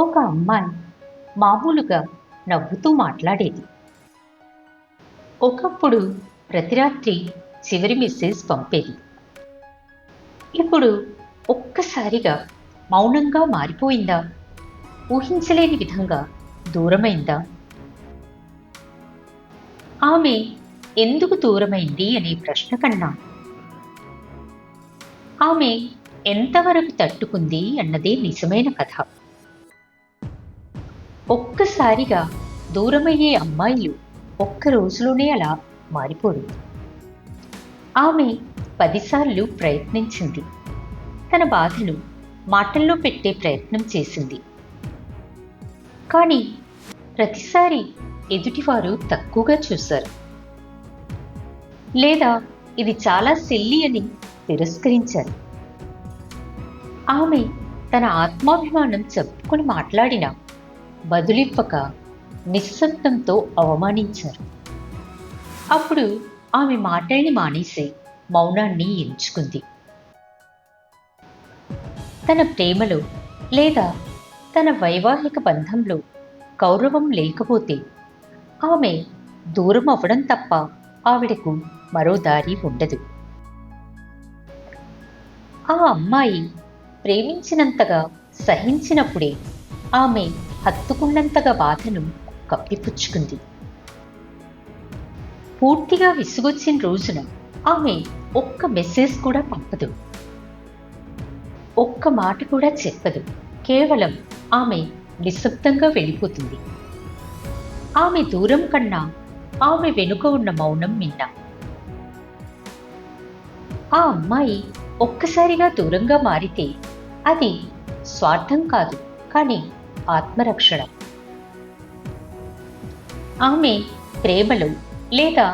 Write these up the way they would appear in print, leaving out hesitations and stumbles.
ఒక అమ్మాయి మామూలుగా నవ్వుతూ మాట్లాడేది. ఒకప్పుడు ప్రతి రాత్రి చివరి మెసేజ్ పంపేది. ఇప్పుడు ఒక్కసారిగా మౌనంగా మారిపోయిందా? ఊహించలేని విధంగా దూరమైందా? ఆమె ఎందుకు దూరమైంది అనే ప్రశ్న కన్నా ఆమె ఎంతవరకు తట్టుకుంది అన్నదే నిజమైన కథ. ఒక్కసారిగా దూరమయ్యే అమ్మాయిలు ఒక్క రోజులోనే అలా మారిపోరు. ఆమె 10 సార్లు ప్రయత్నించింది. తన బాధను మాటల్లో పెట్టే ప్రయత్నం చేసింది. కానీ ప్రతిసారి ఎదుటివారు తక్కువగా చూశారు. లేదా ఇది చాలా సిల్లీ అని తిరస్కరించారు. ఆమె తన ఆత్మాభిమానం చెప్పుకొని మాట్లాడినా బదులివ్వక నిశ్శబ్దంతో అవమానించారు. అప్పుడు ఆమె మాటల్ని మానేసి మౌనాన్ని ఎంచుకుంది. తన ప్రేమలో లేదా తన వైవాహిక బంధంలో గౌరవం లేకపోతే ఆమె దూరం అవ్వడం తప్ప ఆవిడకు మరో దారి ఉండదు. ఆ అమ్మాయి ప్రేమించినంతగా సహించినప్పుడే ఆమె హత్తుకున్నంతగా బాధను కప్పిపుచ్చుకుంది. పూర్తిగా విసుగొచ్చిన రోజున ఆమె ఒక్క మెసేజ్ కూడా పంపదు. ఒక్క మాట కూడా చెప్పదు. కేవలం ఆమె నిశ్శబ్దంగా వెళ్ళిపోతుంది. ఆమె దూరం కన్నా ఆమె వెనుక ఉన్న మౌనం మిన్న. ఆ అమ్మాయి ఒక్కసారిగా దూరంగా మారితే అది స్వార్థం కాదు, కానీ ఆత్మరక్షణ. ఆమె ప్రేమలో లేదా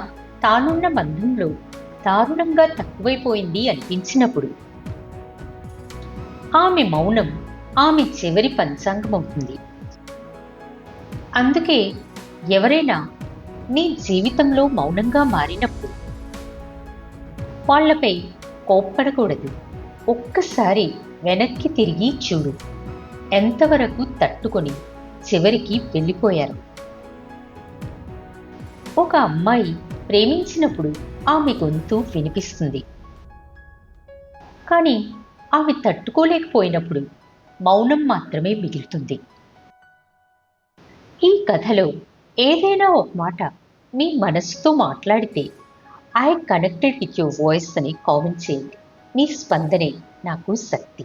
తానున్న బంధంలో దారుణంగా తక్కువైపోయింది అనిపించినప్పుడు ఆమె మౌనం ఆమె చివరి పంచాంగం అవుతుంది. అందుకే ఎవరైనా నీ జీవితంలో మౌనంగా మారినప్పుడు వాళ్లపై కోప్పడకూడదు. ఒక్కసారి వెనక్కి తిరిగి చూడు, ఎంతవరకు తట్టుకొని చివరికి వెళ్ళిపోయారు. ఒక అమ్మాయి ప్రేమించినప్పుడు ఆమె గొంతు వినిపిస్తుంది. కానీ ఆమె తట్టుకోలేకపోయినప్పుడు మౌనం మాత్రమే మిగులుతుంది. ఈ కథలో ఏదైనా ఒక మాట మీ మనసుతో మాట్లాడితే I connected with your voice అని కామెంట్ చేయండి. మీ స్పందనే నాకు శక్తి.